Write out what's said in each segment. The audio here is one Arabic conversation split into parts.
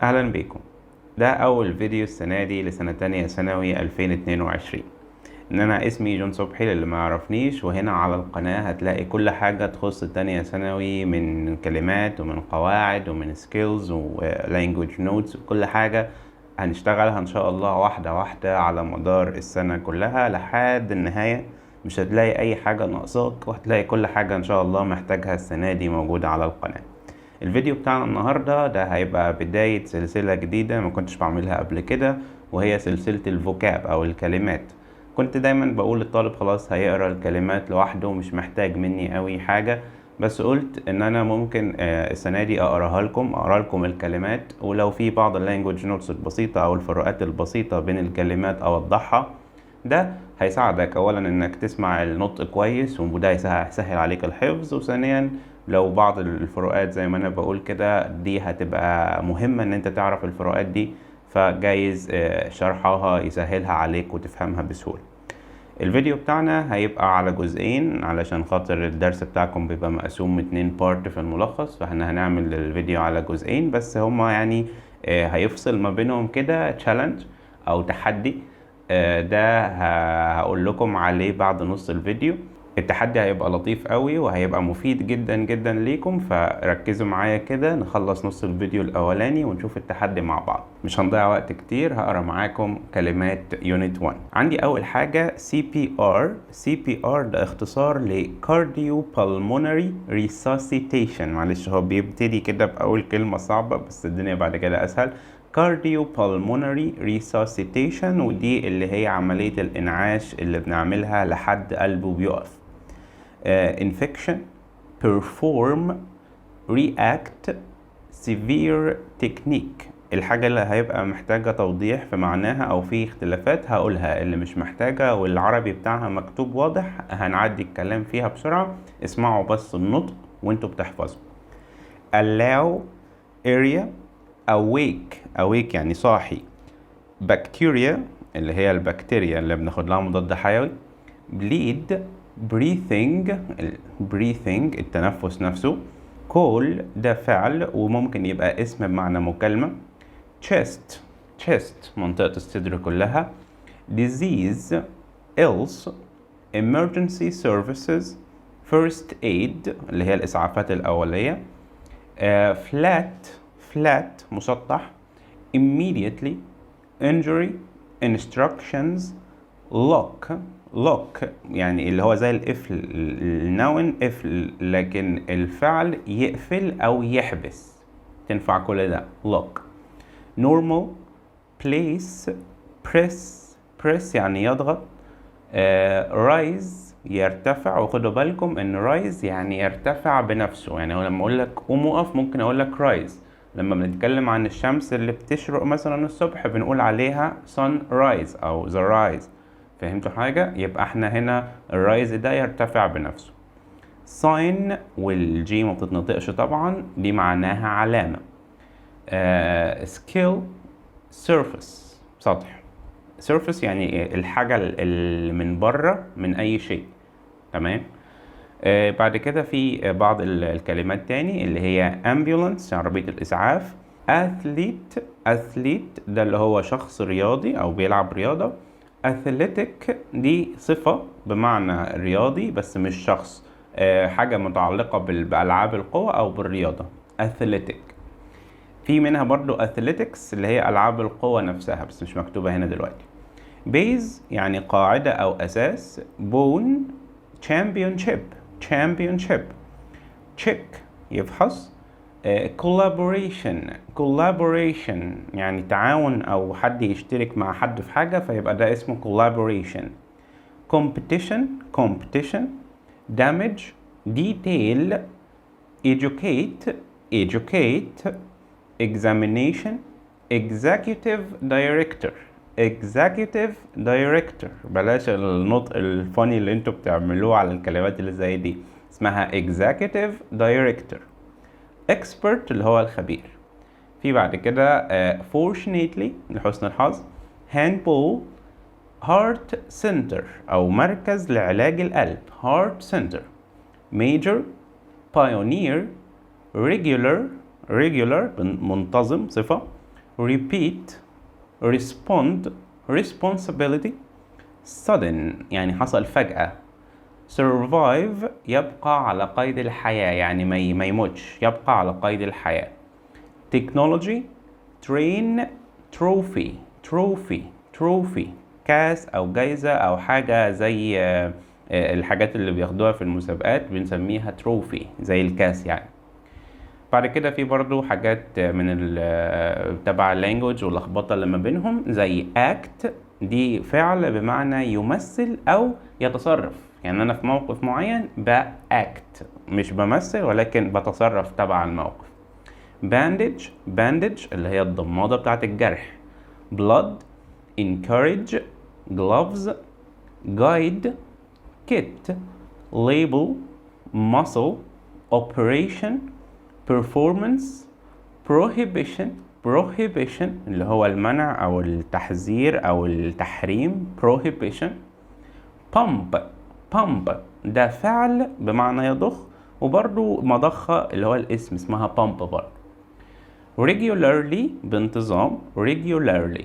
أهلا بيكم. ده أول فيديو السنة دي لسنة تانية ثانوي 2022. أنا اسمي جون صبحي للي ما يعرفنيش، وهنا على القناة هتلاقي كل حاجة تخص التانية ثانوي من كلمات ومن قواعد ومن سكيلز ولانجوج نوتس وكل حاجة هنشتغلها إن شاء الله واحدة واحدة على مدار السنة كلها لحد النهاية. مش هتلاقي أي حاجة ناقصاك، وهتلاقي كل حاجة إن شاء الله محتاجها السنة دي موجودة على القناة. الفيديو بتاعنا النهاردة ده هيبقى بداية سلسلة جديدة ما كنتش بعملها قبل كده، وهي سلسلة الفوكاب أو الكلمات. كنت دايما بقول للطالب خلاص هيقرأ الكلمات لوحده مش محتاج مني قوي حاجة، بس قلت ان انا ممكن السنة دي اقرا لكم الكلمات، ولو في بعض اللانجوج نوتس البسيطة او الفروقات البسيطة بين الكلمات اوضحها. ده هيساعدك اولا انك تسمع النطق كويس، وده هيسهل عليك الحفظ، وثانيا لو بعض الفروقات زي ما انا بقول كده دي هتبقى مهمة ان انت تعرف الفروقات دي، فجايز شرحها يسهلها عليك وتفهمها بسهولة. الفيديو بتاعنا هيبقى على جزئين علشان خاطر الدرس بتاعكم بيبقى مقسوم 2 بارت في الملخص، فاحنا هنعمل الفيديو على جزئين بس هما يعني هيفصل ما بينهم كده تشالنج او تحدي. ده هقول لكم عليه بعد نص الفيديو. التحدي هيبقى لطيف قوي وهيبقى مفيد جدا جدا ليكم، فركزوا معايا كده نخلص نص الفيديو الاولاني ونشوف التحدي مع بعض. مش هنضيع وقت كتير، هقرا معاكم كلمات يونت 1. عندي اول حاجة CPR. CPR ده اختصار ل Cardiopulmonary Resuscitation. معلش هو بيبتدي كده باول كلمة صعبة بس الدنيا بعد كده اسهل. Cardiopulmonary Resuscitation، ودي اللي هي عملية الإنعاش اللي بنعملها لحد قلبه بيقف. Infection, perform, react, severe technique. الحاجة اللي هيبقى محتاجة توضيح في معناها أو في اختلافات هقولها، اللي مش محتاجة والعربي بتاعها مكتوب واضح هنعدي الكلام فيها بسرعة. اسمعوا بس النطق وانتوا بتحفظوا. allow, area, awake يعني صاحي. bacteria اللي هي البكتيريا اللي بناخد لها مضاد حيوي. bleed، breathing التنفس نفسه. call ده فعل وممكن يبقى اسم بمعنى مكالمة. chest منطقة الصدر كلها. disease، else، emergency services، first aid اللي هي الإسعافات الأولية. flat مسطح. immediately، injury، instructions، lock يعني اللي هو زي القفل، النون قفل لكن الفعل يقفل او يحبس، تنفع كل ده lock. normal، place، press يعني يضغط. rise يرتفع، وخدوا بالكم ان rise يعني يرتفع بنفسه، يعني لما اقول لك قوم وقف ممكن اقول لك rise. لما بنتكلم عن الشمس اللي بتشرق مثلا الصبح بنقول عليها sunrise او the rise. فهمتوا حاجة؟ يبقى احنا هنا الرايز ده يرتفع بنفسه. sign والجي ما بتتنطقش طبعا، دي معناها علامة. skill، surface سطح. surface يعني الحاجة اللي من بره من أي شيء. تمام. بعد كده في بعض الكلمات تاني اللي هي ambulance عربية الإسعاف. athlete ده اللي هو شخص رياضي أو بيلعب رياضة. athletic دي صفة بمعنى رياضي بس مش شخص، حاجة متعلقة بألعاب القوى أو بالرياضة. athletic. في منها برضو athletics اللي هي ألعاب القوى نفسها بس مش مكتوبة هنا دلوقتي. base يعني قاعدة أو أساس. bone، championship check يفحص. collaboration يعني تعاون او حد يشترك مع حد في حاجة فيبقى ده اسمه collaboration. competition damage detail educate examination executive director. بلاش النطق الفاني اللي انتوا بتعملوه على الكلمات اللي زي دي، اسمها executive director. expert اللي هو الخبير. في بعد كده fortunately لحسن الحظ. handball، heart center أو مركز لعلاج القلب heart center. major، pioneer، regular منتظم صفة. repeat respond responsibility sudden يعني حصل فجأة survive يبقى على قيد الحياة يعني ما يموتش يبقى على قيد الحياة technology train trophy كاس أو جايزة أو حاجة زي الحاجات اللي بياخدوها في المسابقات بنسميها تروفي زي الكاس يعني. بعد كده في برضو حاجات من تبع اللانجوج واللخبطة اللي ما بينهم زي act دي فعل بمعنى يمثل أو يتصرف يعني أنا في موقف معين بأكت مش بمثل ولكن بتصرف تبع الموقف. bandage اللي هي الضمادة بتاعت الجرح. blood encourage gloves guide kit label muscle operation performance prohibition اللي هو المنع أو التحذير أو التحريم prohibition. pump ده فعل بمعنى يضخ وبرضو مضخة اللي هو الاسم اسمها pump برضو. regularly بانتظام regularly.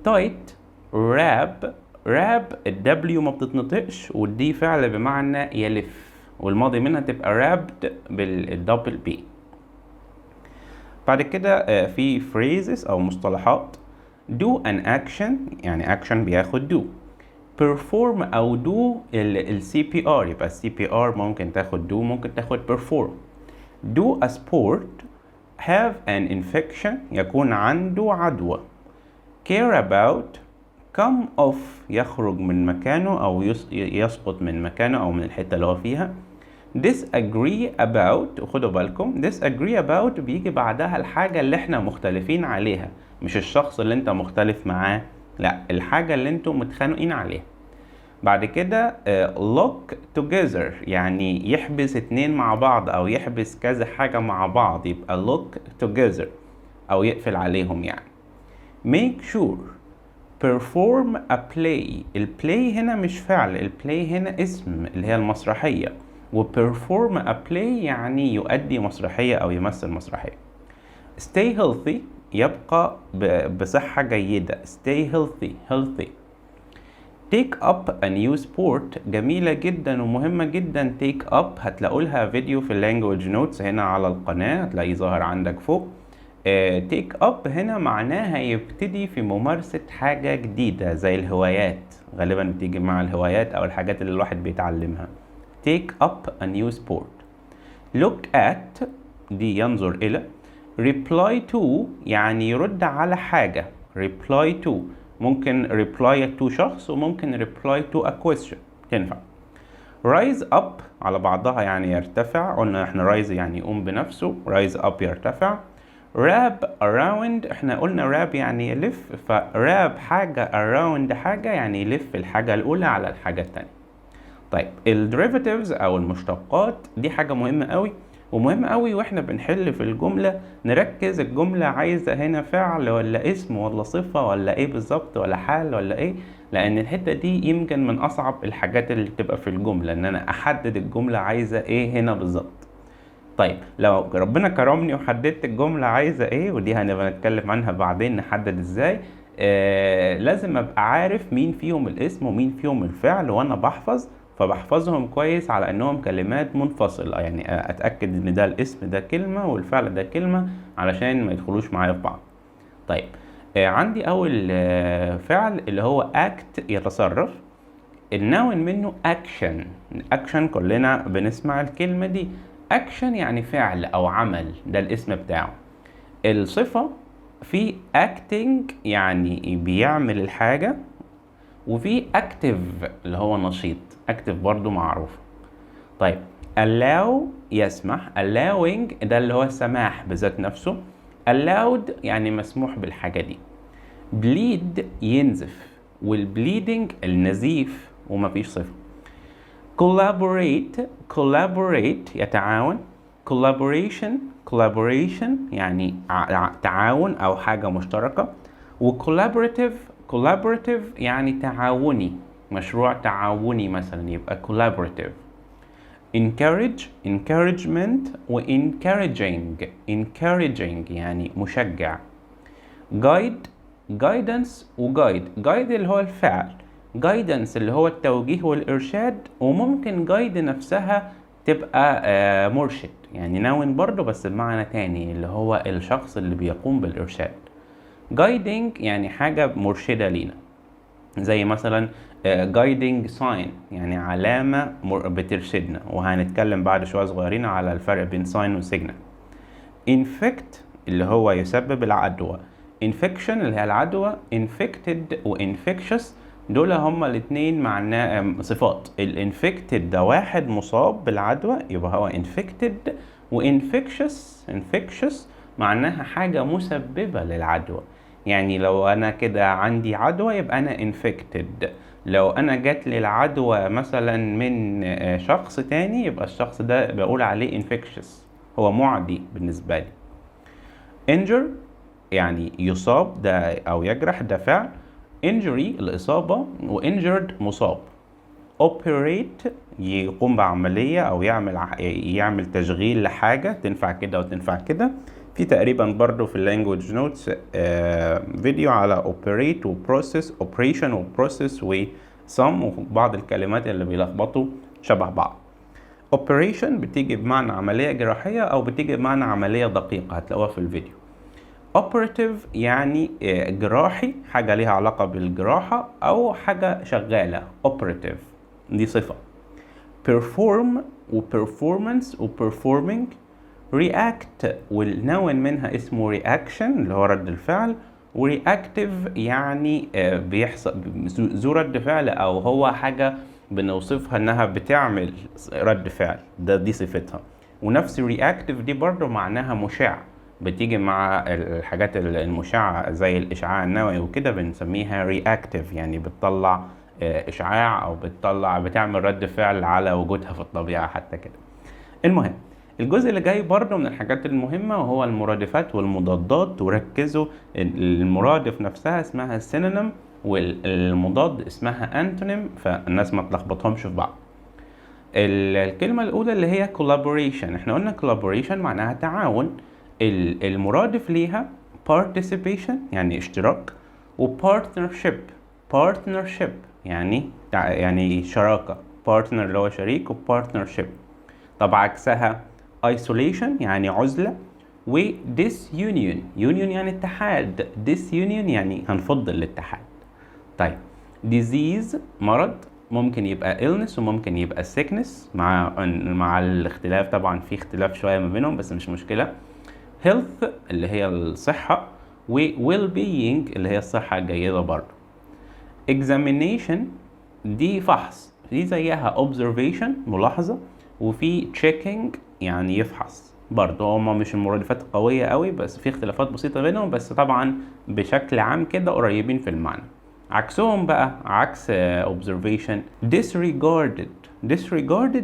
tight wrap الW ما بتتنطقش والدي فعل بمعنى يلف والماضي منها تبقى wrapped بالدبل بي. بعد كده في phrases أو مصطلحات. do an action يعني action بياخد do. perform أو do ال CPR يبقى CPR ممكن تاخد do ممكن تاخد perform. do a sport have an infection يكون عنده عدوى. care about come off يخرج من مكانه أو يسقط من مكانه أو من الحتة اللي هو فيها. disagree about خدوا بالكم disagree about بيجي بعدها الحاجة اللي احنا مختلفين عليها مش الشخص اللي انت مختلف معاه لا الحاجة اللي انتوا متخانقين عليها. بعد كده lock together يعني يحبس اتنين مع بعض او يحبس كذا حاجة مع بعض يبقى lock together او يقفل عليهم يعني. make sure perform a play البلاي هنا مش فعل البلاي هنا اسم اللي هي المسرحية وperform a play يعني يؤدي مسرحية أو يمثل مسرحية. stay healthy يبقى بصحة جيدة stay healthy. take up a new sport جميلة جدا ومهمة جدا take up هتلاقوا لها فيديو في language notes هنا على القناة هتلاقيه ظاهر عندك فوق. take up هنا معناها يبتدي في ممارسة حاجة جديدة زي الهوايات غالبا بتيجي مع الهوايات أو الحاجات اللي الواحد بيتعلمها. take up a new sport. look at دي ينظر إلى. reply to يعني يرد على حاجة reply to ممكن reply to شخص وممكن reply to a question تنفع. rise up على بعضها يعني يرتفع قلنا احنا rise يعني يقوم بنفسه rise up يرتفع. wrap around احنا قلنا wrap يعني يلف wrap حاجة around حاجة يعني يلف الحاجة الأولى على الحاجة التانية. طيب الديريفاتيفز او المشتقات دي حاجة مهمة قوي ومهم قوي واحنا بنحل في الجملة نركز الجملة عايزة هنا فعل ولا اسم ولا صفة ولا ايه بالظبط ولا حال ولا ايه لان الحتة دي يمكن من اصعب الحاجات اللي بتبقى في الجملة ان انا احدد الجملة عايزة ايه هنا بالظبط. طيب لو ربنا كرمني وحددت الجملة عايزة ايه ودي هنبقى نتكلم عنها بعدين نحدد ازاي لازم ابقى عارف مين فيهم الاسم ومين فيهم الفعل وانا فبحفظهم كويس على انهم كلمات منفصلة يعني اتأكد ان ده الاسم ده كلمة والفعل ده كلمة علشان ما يدخلوش معايا في بعض. طيب عندي اول فعل اللي هو act يتصرف. النون منه action كلنا بنسمع الكلمة دي action يعني فعل او عمل ده الاسم بتاعه. الصفة في acting يعني بيعمل الحاجة وفي active اللي هو نشيط active برضو معروف. طيب allow يسمح allowing ده اللي هو السماح بذات نفسه allowed يعني مسموح بالحاجة دي. bleed ينزف والbleeding النزيف ومفيش صفة. collaborate يتعاون collaboration يعني تعاون أو حاجة مشتركة وcollaborative يعني تعاوني مشروع تعاوني مثلا يبقى collaborative. encouragement و encouraging يعني مشجع. guide guidance وguide guide اللي هو الفعل guidance اللي هو التوجيه والإرشاد وممكن guide نفسها تبقى مرشد يعني نون برضو بس بمعنى تاني اللي هو الشخص اللي بيقوم بالإرشاد guiding يعني حاجة مرشدة لينا زي مثلا guiding sign يعني علامة بترشدنا وهنتكلم بعد شوية صغيرين على الفرق بين sign و signal infect اللي هو يسبب العدوى infection اللي هي العدوى infected و infectious دول هما الاتنين معناه صفات الانفكتد ده واحد مصاب بالعدوى يبقى هو infected و infectious معناها حاجة مسببة للعدوى يعني لو انا كده عندي عدوى يبقى انا infected لو انا جات لي العدوى مثلا من شخص تاني يبقى الشخص ده بقول عليه infectious هو معدي بالنسبة لي injure يعني يصاب ده او يجرح ده فعل injury الإصابة و injured مصاب operate يقوم بعملية أو يعمل تشغيل لحاجة تنفع كده وتنفع كده في تقريبا برضو في language notes فيديو على operate و process operation و process و some وبعض الكلمات اللي بيلخبطوا شبه بعض operation بتيجي بمعنى عملية جراحية أو بتيجي بمعنى عملية دقيقة هتلاقوها في الفيديو operative يعني جراحي حاجة ليها علاقة بالجراحة أو حاجة شغالة operative دي صفة perform و performance و performing react والنون منها اسمه reaction اللي هو رد الفعل و reactive يعني بيحصل ذو رد فعل أو هو حاجة بنوصفها إنها بتعمل رد فعل دي صفتها ونفس reactive دي برضو معناها مشع بتيجي مع الحاجات المشعة زي الإشعاع النووي وكده بنسميها reactive يعني بتطلع إشعاع أو بتعمل رد فعل على وجودها في الطبيعة حتى كده. المهم الجزء اللي جاي برضه من الحاجات المهمة وهو المرادفات والمضادات وركزوا المرادف نفسها اسمها synonym والمضاد اسمها antonym فالناس ما تلخبطهمش في بعض. الكلمة الأولى اللي هي collaboration احنا قلنا collaboration معناها تعاون المرادف ليها participation يعني اشتراك و partnership يعني شراكة partner اللي هو شريك و partnership طب عكسها isolation يعني عزلة و disunion يعني اتحاد disunion يعني هنفض الاتحاد. طيب disease مرض ممكن يبقى illness وممكن يبقى sickness مع الاختلاف طبعا في اختلاف شوية ما بينهم بس مش مشكلة health اللي هي الصحة و well-being اللي هي الصحة الجيدة برضه. examination دي فحص دي زيها observation ملاحظة وفي checking يعني يفحص برضه هما مش المرادفات قوية قوي بس في اختلافات بسيطة بينهم بس طبعا بشكل عام كده قريبين في المعنى. عكسهم بقى عكس observation disregarded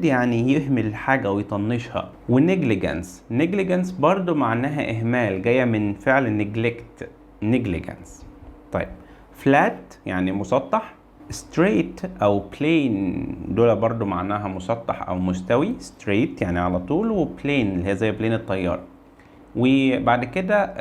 يعني يهمل الحاجة ويطنشها و negligence برضو معناها إهمال جاية من فعل negligence. طيب flat يعني مسطح straight أو plain دول برضو معناها مسطح أو مستوي straight يعني على طول و plane اللي هي زي بلين الطيارة. وبعد كده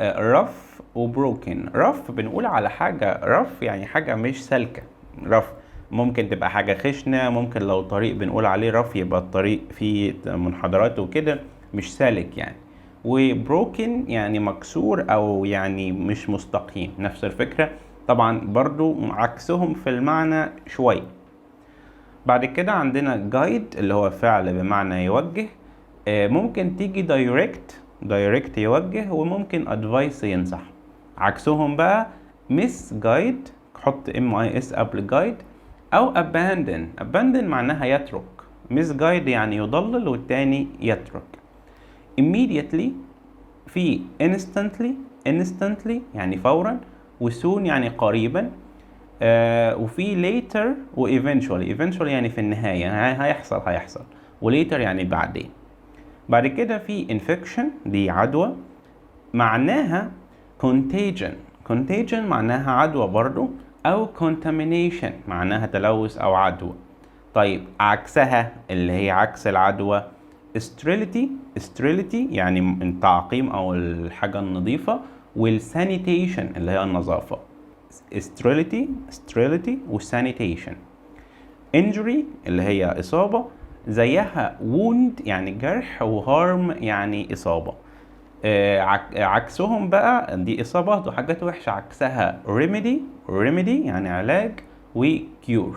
rough وبروكن rough بنقول على حاجة rough يعني حاجة مش سالكة rough ممكن تبقى حاجة خشنة ممكن لو طريق بنقول عليه rough يبقى الطريق فيه منحدرات وكده مش سالك يعني وبروكن يعني مكسور أو يعني مش مستقيم نفس الفكرة طبعا برضو عكسهم في المعنى شوي. بعد كده عندنا guide اللي هو فعل بمعنى يوجه ممكن تيجي direct يوجه وممكن advice ينصح. عكسهم بقى misguide حط MIS قبل guide أو abandon معناها يترك misguide يعني يضلل والتاني يترك. immediately في instantly يعني فورا و soon يعني قريبا وفي later و eventually يعني في النهاية هيحصل و later يعني بعدين. بعد كده في infection دي عدوى معناها contagion معناها عدوى برضو أو contamination معناها تلوث أو عدوى. طيب عكسها اللي هي عكس العدوى sterility يعني التعقيم أو الحاجة النظيفة والسانيتيشن اللي هي النظافة. sterility والسانيتيشن. injury اللي هي إصابة، زيها wound يعني جرح، وharm يعني إصابة. عكسهم بقى، دي إصابات وحاجات وحشة، عكسها remedy يعني علاج، وcure.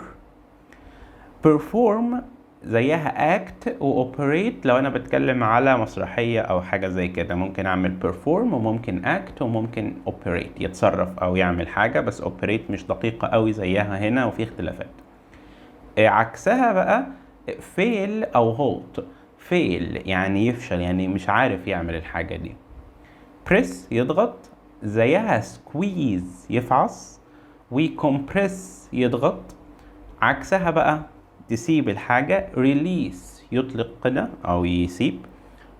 perform زيها act وoperate، لو أنا بتكلم على مسرحية أو حاجة زي كده ممكن أعمل perform وممكن act وممكن operate، يتصرف أو يعمل حاجة، بس operate مش دقيقة قوي زيها هنا وفي اختلافات. عكسها بقى fail أو halt. fail يعني يفشل، يعني مش عارف يعمل الحاجة دي. press يضغط، زيها squeeze يفعص، وcompress يضغط. عكسها بقى تسيب الحاجة release يطلق كده أو يسيب،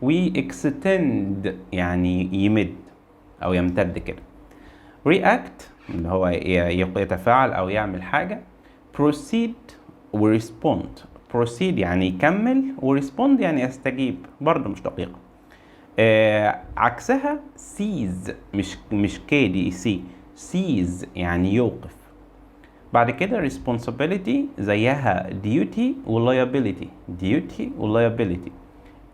وextend يعني يمد أو يمتد كده. react اللي هو يتفاعل أو يعمل حاجة. proceed وريسبوند. proceed يعني يكمل، وريسبوند يعني يستجيب، برضه مش دقيقة. عكسها cease، مش كي سي، cease يعني يوقف. بعد كده responsibility زيها duty و liability.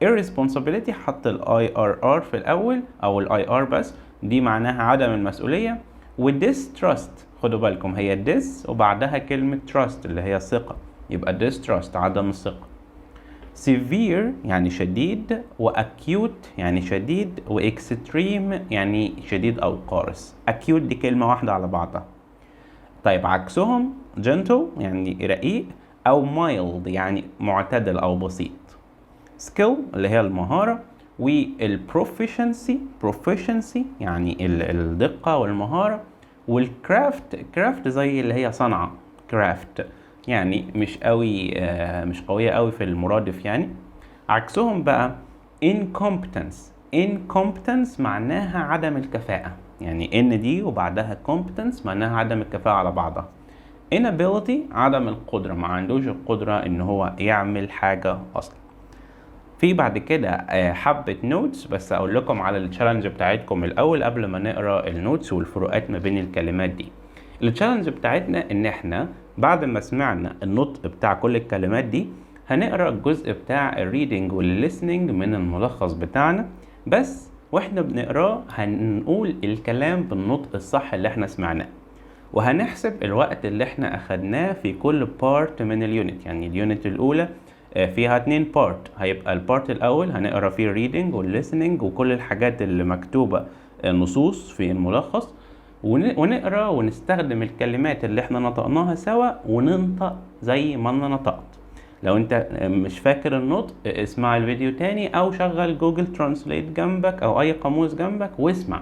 irresponsibility حط ال IRR في الأول أو ال IR بس، دي معناها عدم المسؤولية. و distrust خدوا بالكم هي dis وبعدها كلمة trust اللي هي ثقة، يبقى distrust عدم الثقة. severe يعني شديد، و acute يعني شديد، و extreme يعني شديد أو قارس. acute دي كلمة واحدة على بعضها. طيب عكسهم gentle يعني رقيق، أو mild يعني معتدل أو بسيط. skill اللي هي المهارة، والproficiency يعني الدقة والمهارة. والcraft زي اللي هي صنعة craft، يعني مش قوي مش قوية قوي في المرادف يعني. عكسهم بقى incompetence معناها عدم الكفاءة، يعني ان دي وبعدها competence معناها عدم الكفاءة على بعضها. inability عدم القدرة، ما عندوش القدرة ان هو يعمل حاجة اصلا. في بعد كده حبة نوتس، بس اقول لكم على التشالنج بتاعتكم الاول قبل ما نقرا النوتس والفروقات ما بين الكلمات دي. التشالنج بتاعتنا ان احنا بعد ما سمعنا النطق بتاع كل الكلمات دي هنقرا الجزء بتاع الريدنج والليسننج من الملخص بتاعنا، بس واحنا بنقراه هنقول الكلام بالنطق الصح اللي احنا سمعناه، وهنحسب الوقت اللي احنا اخدناه في كل بارت من اليونت. يعني اليونت الاولى فيها 2 بارت، هيبقى البارت الاول هنقرا فيه الريدنج والليسننج وكل الحاجات اللي مكتوبة نصوص في الملخص، ونقرا ونستخدم الكلمات اللي احنا نطقناها سوا وننطق زي ما انا نطقت. لو انت مش فاكر النطق اسمع الفيديو تاني او شغل جوجل ترانسليت جنبك او اي قاموس جنبك واسمع،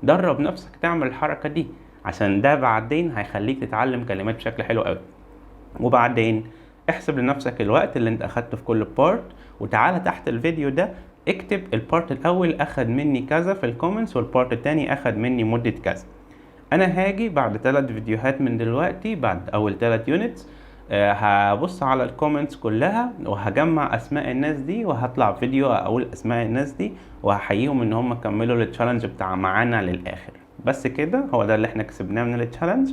درب نفسك تعمل الحركة دي عشان ده بعدين هيخليك تتعلم كلمات بشكل حلو قوي. وبعدين احسب لنفسك الوقت اللي انت اخدته في كل بارت، وتعالى تحت الفيديو ده اكتب البارت الاول اخد مني كذا في الكومنتس، والبارت التاني اخد مني مدة كذا. انا هاجي بعد 3 فيديوهات من دلوقتي، بعد اول 3 يونتس هبص على الكومنتس كلها وهجمع اسماء الناس دي، وهطلع فيديو اقول اسماء الناس دي وهحييهم ان هم كملوا التشالنج بتاع معانا للاخر. بس كده هو ده اللي احنا كسبناه من التشالنج.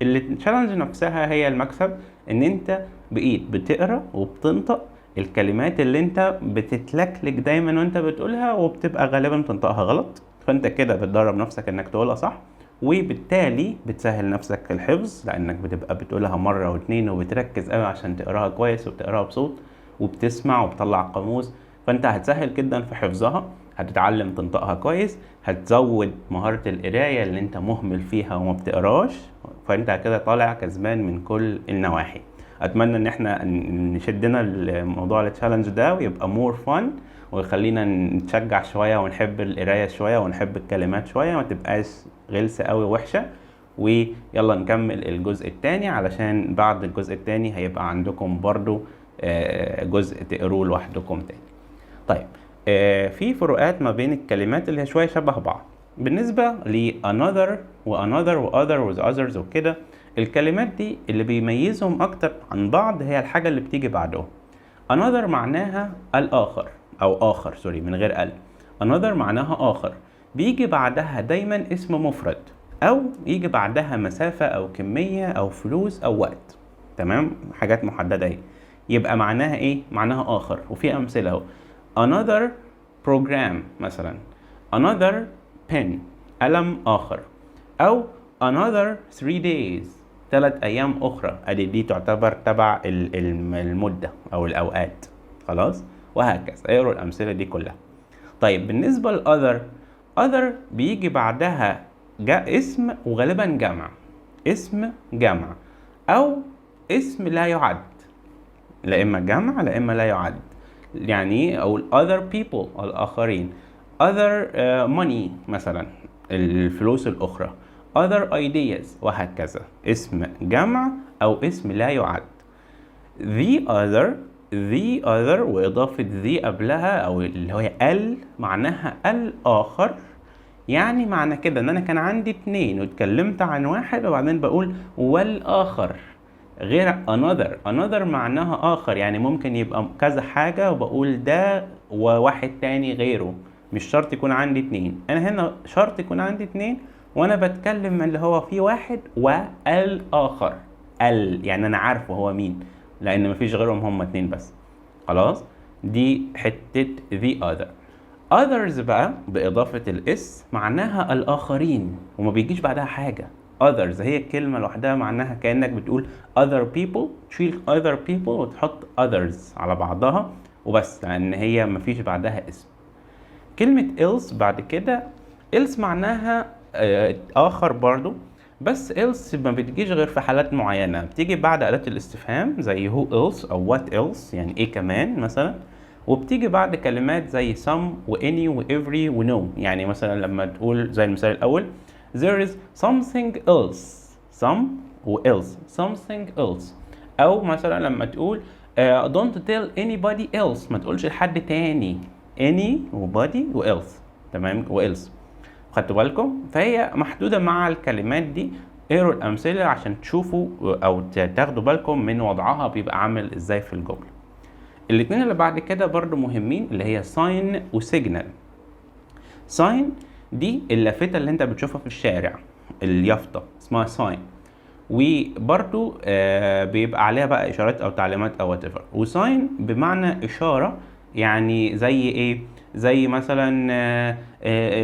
التشالنج نفسها هي المكسب، ان انت بقيت بتقرا وبتنطق الكلمات اللي انت بتتلكلك دايما وانت بتقولها وبتبقى غالبا بتنطقها غلط، فانت كده بتدرب نفسك انك تقولها صح، وبالتالي بتسهل نفسك الحفظ لانك بتبقى بتقولها مرة واتنين وبتركز قوي عشان تقراها كويس وبتقراها بصوت وبتسمع وبتطلع قاموس، فانت هتسهل جدا في حفظها، هتتعلم تنطقها كويس، هتزود مهارة القراية اللي انت مهمل فيها وما بتقراش، فانت كده طالع كسبان من كل النواحي. اتمنى ان احنا نشدنا الموضوع التشالنج ده ويبقى مور فن، ويخلينا نتشجع شوية ونحب القراية شوية ونحب الكلمات شوية، ما تبقاش غلسة قوي وحشة. ويلا نكمل الجزء التاني، علشان بعد الجزء التاني هيبقى عندكم برضو جزء تقروه لوحدكم تاني. طيب في فروقات ما بين الكلمات اللي هي شوية شبه بعض. بالنسبة ل another و another و other و others وكده، الكلمات دي اللي بيميزهم اكتر عن بعض هي الحاجة اللي بتيجي بعدهم. another معناها الآخر أو آخر، سوري من غير ال. another معناها آخر، بيجي بعدها دايما اسم مفرد او يجي بعدها مسافة او كمية او فلوس او وقت. تمام، حاجات محددة اهي. يبقى معناها ايه؟ معناها اخر. وفي امثلة اهو: another program مثلا، another pen قلم اخر، او another 3 days 3 ايام اخرى. ادي دي تعتبر تبع المدة او الاوقات. خلاص، وهكذا. اقروا الامثلة دي كلها. طيب بالنسبة للother، other بيجي بعدها جاء اسم وغالبا جمع، اسم جمع او اسم لا يعد، لا اما جمع لا اما لا يعد. يعني او other people الاخرين، other money مثلا الفلوس الاخرى، other ideas وهكذا. اسم جمع او اسم لا يعد. the other واضافة the قبلها او اللي هي معناها الاخر. يعني معنى كده ان انا كان عندي 2 واتكلمت عن واحد وبعدين بقول والاخر. غير another معناها اخر، يعني ممكن يبقى كذا حاجة وبقول ده وواحد تاني غيره، مش شرط يكون عندي 2. انا هنا شرط يكون عندي 2 وانا بتكلم اللي هو في واحد والاخر. يعني انا عارفه هو مين لان مفيش غيرهم، هم 2 بس. خلاص، دي حتة the other. others بقى بإضافة الاس معناها الآخرين وما بيجيش بعدها حاجة. others هي الكلمة لوحدها معناها كأنك بتقول other people، تشيل other people وتحط others على بعضها وبس، لأن هي مفيش بعدها اسم. كلمة else بعد كده، else معناها آخر برضو، بس else ما بتجيش غير في حالات معينة. بتيجي بعد أداة الاستفهام زي who else أو what else، يعني إيه كمان مثلا. وبتيجي بعد كلمات زي some و any و every و no. يعني مثلا لما تقول زي المثال الأول there is something else، some و else something else. أو مثلا لما تقول don't tell anybody else، ما تقولش لحد تاني. any و body و else. تمام، و else. خدتوا بالكم؟ فهي محدودة مع الكلمات دي. اقروا الأمثلة عشان تشوفوا أو تاخدوا بالكم من وضعها بيبقى عامل ازاي في الجملة. الاتنين اللي بعد كده برضو مهمين، اللي هي sign و signal. sign دي اللافتة اللي انت بتشوفها في الشارع، اليافطة اسمها sign، وبرضو بيبقى عليها بقى إشارات أو تعليمات أو whatever. وsign بمعنى إشارة، يعني زي إيه؟ زي مثلا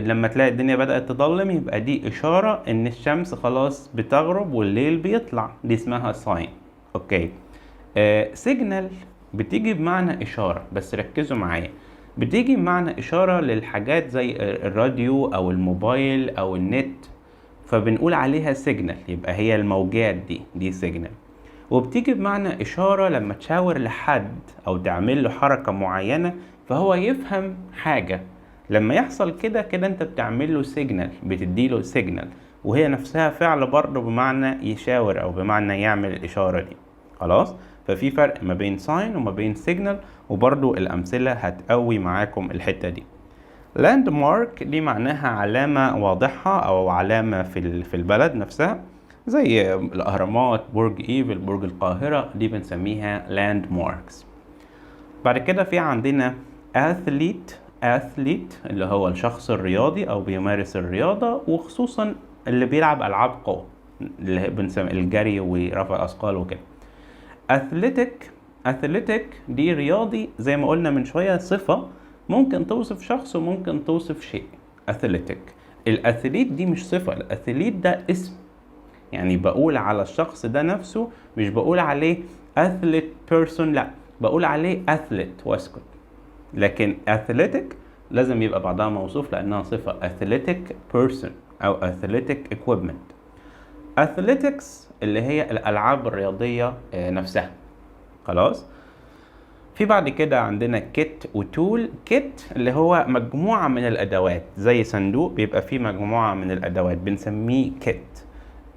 لما تلاقي الدنيا بدأت تضلم يبقى دي إشارة إن الشمس خلاص بتغرب والليل بيطلع، دي اسمها sign. أوكي. signal بتيجي بمعنى إشارة، بس ركزوا معايا، بتيجي بمعنى إشارة للحاجات زي الراديو أو الموبايل أو النت، فبنقول عليها سيجنال. يبقى هي الموجات دي سيجنال. وبتيجي بمعنى إشارة لما تشاور لحد أو تعمل له حركة معينة فهو يفهم حاجة. لما يحصل كده انت بتعمل له سيجنال، بتدي له سيجنال، وهي نفسها فعل برضه بمعنى يشاور أو بمعنى يعمل الإشارة دي. خلاص، ففي فرق ما بين ساين وما بين سيجنال، وبرضو الأمثلة هتقوي معاكم الحتة دي. لاند مارك دي معناها علامة واضحة أو علامة في البلد نفسها، زي الأهرامات، برج إيفل، برج القاهرة، دي بنسميها لاند ماركس. بعد كده في عندنا athlete اللي هو الشخص الرياضي أو بيمارس الرياضة، وخصوصا اللي بيلعب ألعاب قوة اللي بنسمي الجري ورفع الأثقال وكده. athletic دي رياضي زي ما قلنا من شوية، صفة ممكن توصف شخص وممكن توصف شيء. athletic. الأثليت دي مش صفة، الأثليت ده اسم، يعني بقول على الشخص ده نفسه، مش بقول عليه athlete person، لا بقول عليه athlete واسكت. لكن athletic لازم يبقى بعدها موصوف لأنها صفة، athletic person أو athletic equipment. athletics اللي هي الألعاب الرياضية نفسها. خلاص، في بعد كده عندنا كيت وتول. كيت اللي هو مجموعة من الأدوات، زي صندوق بيبقى فيه مجموعة من الأدوات بنسميه كيت.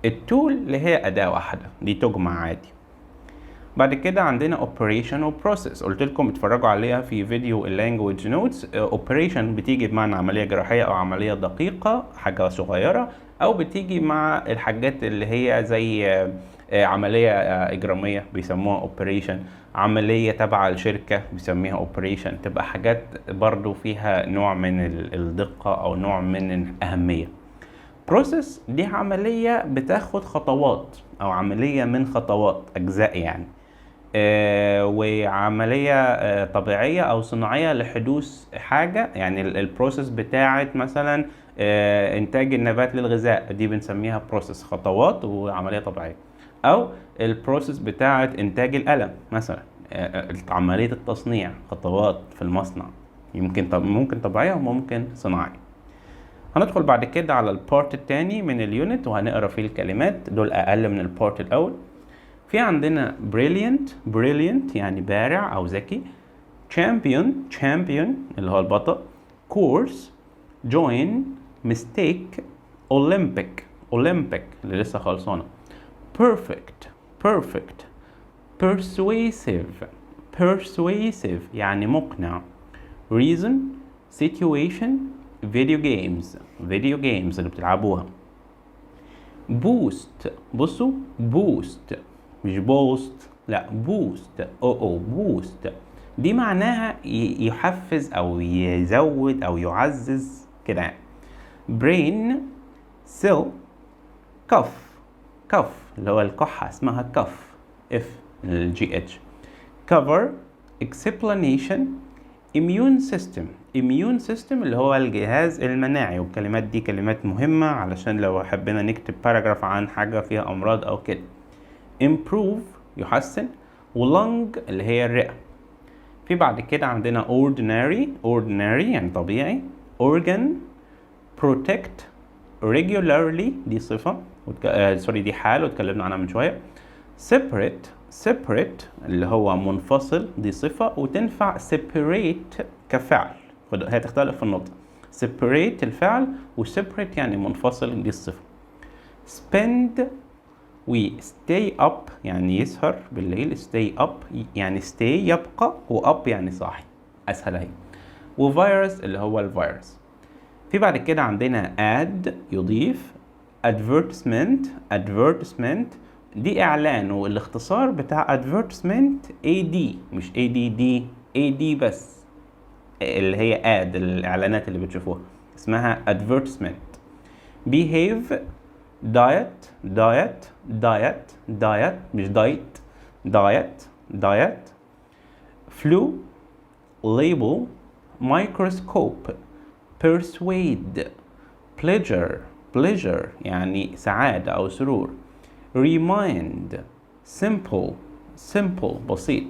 التول اللي هي أداة واحدة دي تجمع عادي. بعد كده عندنا operation و process، قلت لكم اتفرجوا عليها في فيديو language notes. operation بتيجي بمعنى عملية جراحية أو عملية دقيقة، حاجة صغيرة، أو بتيجي مع الحاجات اللي هي زي عملية إجرامية بيسموها operation، عملية تبع الشركة بيسميها operation. تبقى حاجات برضو فيها نوع من الدقة أو نوع من الأهمية. process دي عملية بتاخد خطوات أو عملية من خطوات أجزاء يعني، وعملية طبيعية أو صناعية لحدوث حاجة. يعني البروسيس بتاعت مثلا إنتاج النبات للغذاء دي بنسميها بروسيس، خطوات وعملية طبيعية. أو البروسيس بتاعت إنتاج القلم مثلا، عملية التصنيع، خطوات في المصنع، ممكن طبيعية وممكن صناعية. هندخل بعد كده على البارت التاني من اليونت وهنقرا فيه الكلمات، دول أقل من البارت الأول. في عندنا brilliant يعني بارع أو ذكي، champion اللي هو البطل، course، join، mistake، Olympic اللي لسه خلصانة، perfect، persuasive يعني مقنع، reason، situation، video games اللي بتلعبوها، بصوا boost مش بوست، لا بوست، بوست دي معناها يحفز او يزود او يعزز كده. brain، cell، كف اللي هو الكحة اسمها كف، GH، cover، explanation، immune system اللي هو الجهاز المناعي. والكلمات دي كلمات مهمة علشان لو حبينا نكتب باراجراف عن حاجة فيها أمراض أو كده. improve يحسن، ولنج اللي هي الرئة. في بعد كده عندنا ordinary يعني طبيعي، organ، protect، regularly دي صفة دي حال واتكلمنا عنها من شوية، separate اللي هو منفصل دي صفة وتنفع separate كفعل، هي تختلف في النطق، separate الفعل و separate يعني منفصل دي الصفة. spend و stay up يعني يسهر بالليل، stay up يعني stay يبقى، و up يعني صاحي، أسهل أهي. وفيروس اللي هو الفيروس. في بعد كده عندنا add يضيف، advertisement دي إعلان، والاختصار بتاع advertisement AD مش ADD، AD بس اللي هي add الإعلانات اللي بتشوفوها اسمها advertisement. behave، diet مش diet. flu، label، microscope، persuade، pleasure يعني سعادة أو سرور، remind، simple بسيط،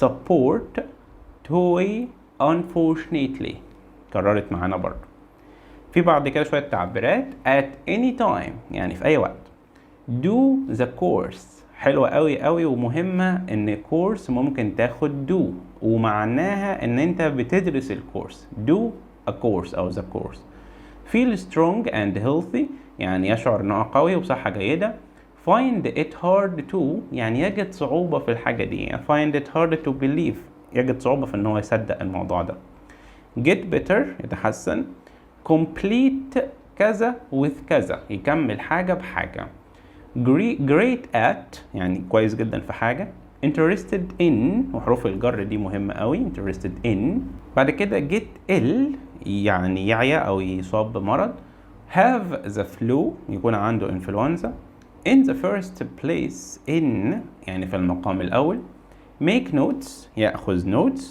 support، toy، unfortunately كررت معانا برضه. في بعد كده شوية تعبيرات، at any time يعني في أي وقت، do the course حلوة قوي ومهمة، إن course ممكن تاخد do ومعناها إن أنت بتدرس الكورس، do a course أو the course. feel strong and healthy يعني يشعر إنه قوي وبصحة جيدة. find it hard to يعني يجد صعوبة في الحاجة دي، يعني find it hard to believe يجد صعوبة في إنه يصدق الموضوع ده. get better يتحسن. complete كذا with كذا يكمل حاجة بحاجة. great at يعني كويس جدا في حاجة. interested in وحروف الجر دي مهمة قوي، interested in. بعد كده get ill يعني يعيا أو يصاب بمرض. have the flu يكون عنده إنفلونزا. in the first place in يعني في المقام الأول. make notes يأخذ notes.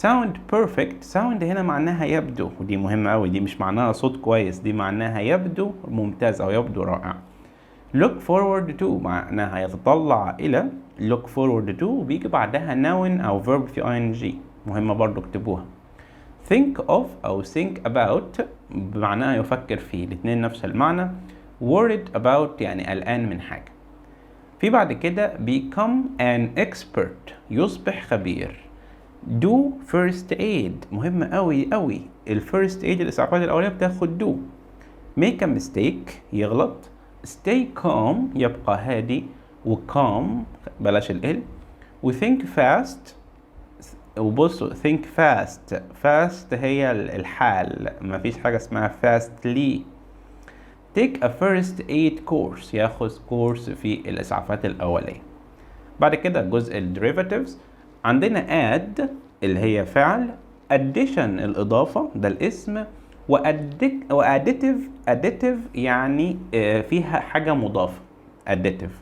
sound perfect sound هنا معناها يبدو، ودي مهمة أوي، دي مش معناها صوت كويس، دي معناها يبدو ممتاز أو يبدو رائع. look forward to معناها يتطلع إلى، look forward to بيجي بعدها noun أو verb في ing، مهمة برضو اكتبوها. think of أو think about بمعناها يفكر فيه، الاتنين نفس المعنى. worried about يعني قلقان من حاجة. في بعد كده become an expert يصبح خبير. do first aid مهمة قوي الفيرست aid الإسعافات الأولية بتاخد do. make a mistake يغلط. stay calm يبقى هادي، و calm بلاش ال و think fast. وبصوا think fast هي الحال، مفيش حاجة اسمها fastly. take a first aid course، ياخذ كورس في الإسعافات الأولية. بعد كده جزء ال derivatives، عندنا add اللي هي فعل، addition الإضافة ده الاسم، additive يعني فيها حاجة مضافة additive،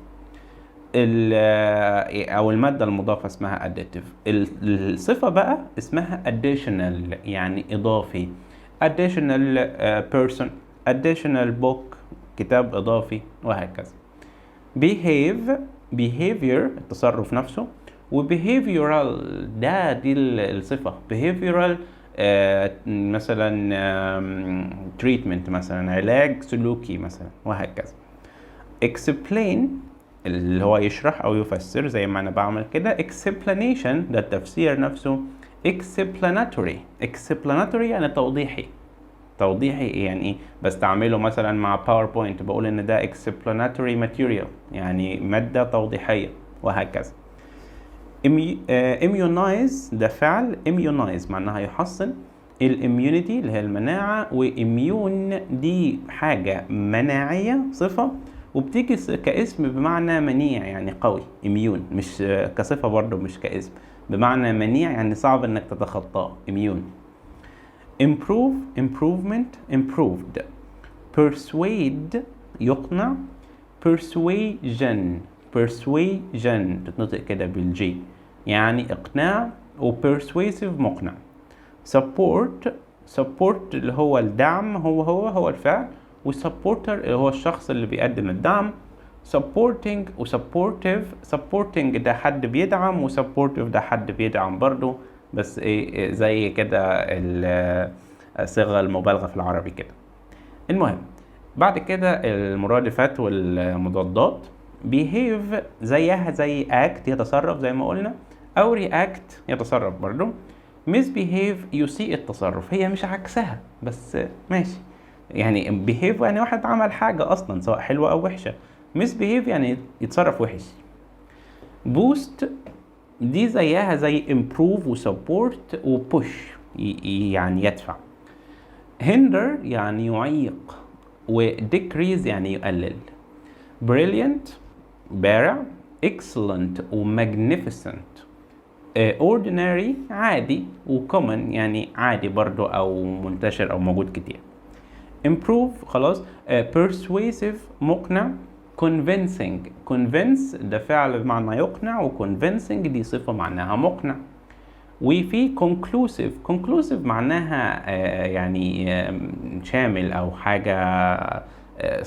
أو المادة المضافة اسمها additive. الصفة بقى اسمها additional يعني إضافي، additional person، additional book كتاب إضافي، وهكذا. behavior التصرف نفسه، و behavioral دي الصفة behavioral مثلا treatment مثلا علاج سلوكي مثلا، وهكذا. explain اللي هو يشرح أو يفسر زي ما أنا بعمل كده، explanation ده التفسير نفسه، explanatory يعني توضيحي يعني ايه، بستعمله مثلا مع باوربوينت بقول ان ده explanatory material يعني مادة توضيحية، وهكذا. immunize ده فعل، immunize معناها يحصن، الاميونيتي اللي هي المناعة، واميون دي حاجة مناعية صفة، وبتيجي كاسم بمعنى منيع يعني قوي، اميون مش كصفة برضه مش كاسم، بمعنى منيع يعني صعب انك تتخطاه، اميون. improvement improved، persuade يقنع، persuasion تتنطق كده بالجي يعني اقناع، و persuasive مقنع. support اللي هو الدعم، هو الفعل، و supporter اللي هو الشخص اللي بيقدم الدعم. supporting و supporting ده حد بيدعم، و supportive ده حد بيدعم برضو، بس ايه زي كده الصيغة المبالغة في العربي كده. المهم بعد كده المرادفات والمضادات، behave زيها زي act يتصرف زي ما قلنا، او react يتصرف برضو. misbehave يسيء التصرف، هي مش عكسها بس ماشي يعني behave يعني واحد عمل حاجة اصلا سواء حلوة او وحشة، misbehave يعني يتصرف وحش. boost دي زيها زي improve و support و push يعني يدفع. hinder يعني يعيق، و decrease يعني يقلل. brilliant بارع، excellent و magnificent. ordinary عادي، و common يعني عادي برضو او منتشر او موجود كتير. improve خلاص. persuasive مقنع. convince ده فعل بمعنى يقنع، و convincing دي صفة معناها مقنع. وفي conclusive معناها يعني شامل او حاجة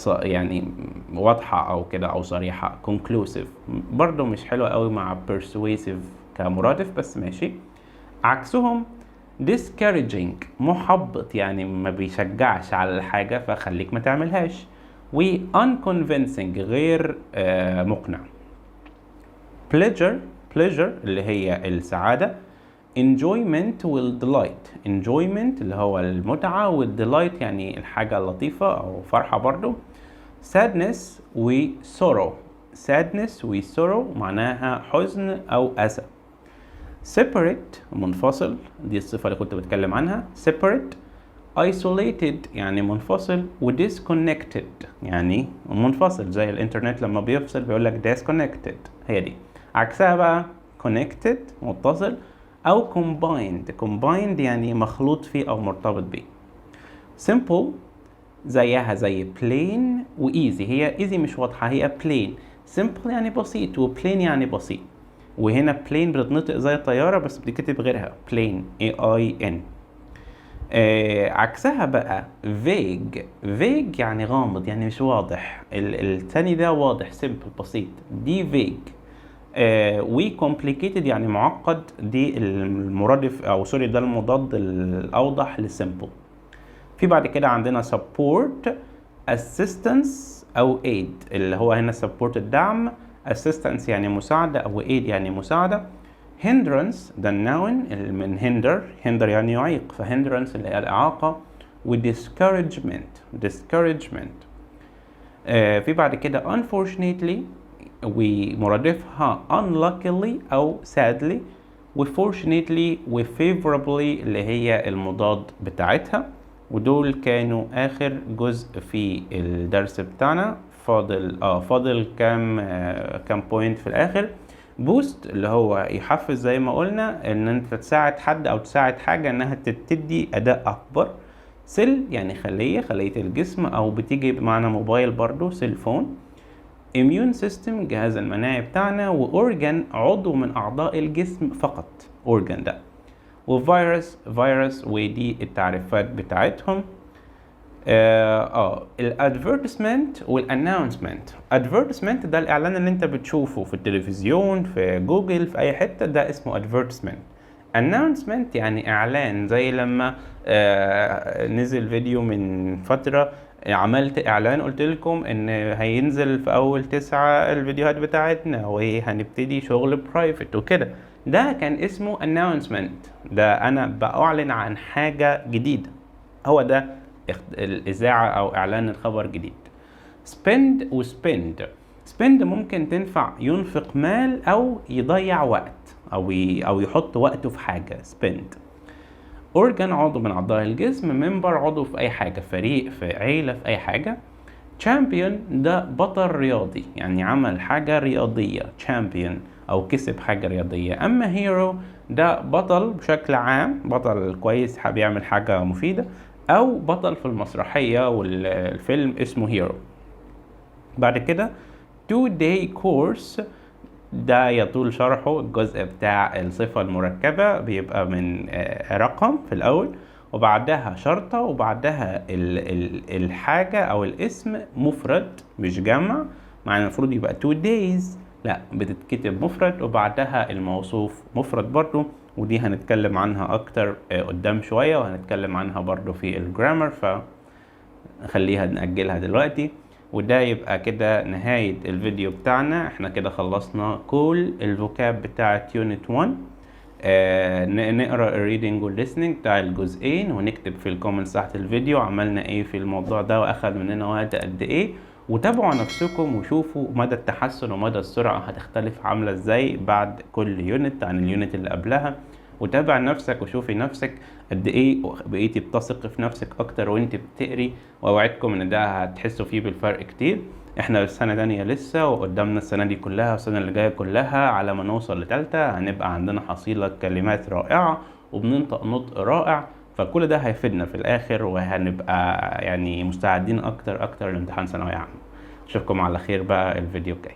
يعني واضحة او كده او صريحة. conclusive برضو مش حلوة قوي مع persuasive كمرادف بس ماشي. عكسهم discouraging محبط يعني ما بيشجعش على الحاجة فخليك ما تعملهاش. و unconvincing غير مقنع. pleasure اللي هي السعادة. enjoyment والdelight. enjoyment اللي هو المتعة، والdelight يعني الحاجة اللطيفة أو فرحة برضو. sadness و sorrow معناها حزن أو أسى. separate منفصل، دي الصفة اللي كنت بتكلم عنها. separate isolated يعني منفصل، و disconnected يعني منفصل زي الانترنت لما بيفصل بيقولك disconnected، هي دي. عكسها بقى connected متصل، أو combined يعني مخلوط فيه أو مرتبط بيه. simple زيها زي plain و easy، هي easy مش واضحة، هي plain. simple يعني بسيط، و plain يعني بسيط، وهنا plain بتتنطق زي الطيارة بس بتكتب غيرها plain A-I-N. عكسها بقى vague يعني غامض يعني مش واضح، الثاني ده واضح simple بسيط، دي vague. و complicated يعني معقد، دي المرادف او سوري ده المضاد الاوضح للسمبل. في بعد كده عندنا support assistance او aid، اللي هو هنا support الدعم، assistance يعني مساعدة، او aid يعني مساعدة. hindrance ده النون من hinder يعني يعيق، فhindrance اللي هي الإعاقة. و discouragement في بعد كده unfortunately ومرادفها unluckily أو sadly، و fortunately و favorably اللي هي المضاد بتاعتها. ودول كانوا اخر جزء في الدرس بتاعنا. فاضل كام بوينت في الاخر. بوست اللي هو يحفز زي ما قلنا ان انت تساعد حد او تساعد حاجة انها تدي اداء اكبر. سيل يعني خلية الجسم، او بتيجي بمعنى موبايل برضو سيل فون. immune system جهاز المناعي بتاعنا، وأورجان عضو من أعضاء الجسم فقط، أورجان ده. وفيروس ودي التعريفات بتاعتهم. الادفيرتسمنت والاناونسمنت. ادفيرتسمنت ده الاعلان اللي انت بتشوفه في التلفزيون، في جوجل، في اي حته، ده اسمه ادفيرتسمنت. announcement يعني اعلان، زي لما نزل فيديو من فتره، عملت اعلان قلت لكم ان هينزل في اول 9 الفيديوهات بتاعتنا وهنبتدي شغل برايفت وكده. ده كان اسمه announcement، ده انا بعلن عن حاجه جديده. هو ده الإذاعة أو إعلان الخبر جديد. spend وspend. spend ممكن تنفع ينفق مال أو يضيع وقت أو يحط وقته في حاجة. spend. organ عضو من أعضاء الجسم. member عضو في أي حاجة، فريق، في عيلة، في أي حاجة. champion ده بطل رياضي، يعني عمل حاجة رياضية champion، أو كسب حاجة رياضية. أما hero ده بطل بشكل عام، بطل كويس حاب يعمل حاجة مفيدة، أو بطل في المسرحية والفيلم اسمه هيرو. بعد كده 2-day course، ده يطول شرحه. الجزء بتاع الصفة المركبة بيبقى من رقم في الأول، وبعدها شرطة، وبعدها الحاجة أو الاسم مفرد مش جمع، مع المفروض يبقى 2 days، لا بتتكتب مفرد، وبعدها الموصوف مفرد برضو، ودي هنتكلم عنها أكتر قدام شوية، وهنتكلم عنها برضو في الجرامر، فخليها نأجلها دلوقتي. وده يبقى كده نهاية الفيديو بتاعنا. احنا كده خلصنا كل الفوكاب بتاعت يونت 1. نقرأ الريدنج والليسننج بتاع الجزئين، ونكتب في الكومنتس تحت الفيديو عملنا ايه في الموضوع ده واخد مننا وقت قد ايه. وتابعوا نفسكم وشوفوا مدى التحسن ومدى السرعة هتختلف عاملة ازاي بعد كل يونت عن اليونت اللي قبلها. وتابع نفسك وشوفي نفسك قد ايه بقيتي بتثق في نفسك اكتر وانت بتقري، واوعدكم ان ده هتحسوا فيه بالفرق كتير. احنا السنة تانية لسه، وقدامنا السنة دي كلها والسنة اللي جاية كلها على ما نوصل لتالتة، هنبقى عندنا حصيلة كلمات رائعة وبننطق نطق رائع، فكل ده هيفيدنا في الاخر، وهنبقى يعني مستعدين اكتر لامتحان ثانوية عامة. اشوفكم على خير بقى الفيديو الجاي.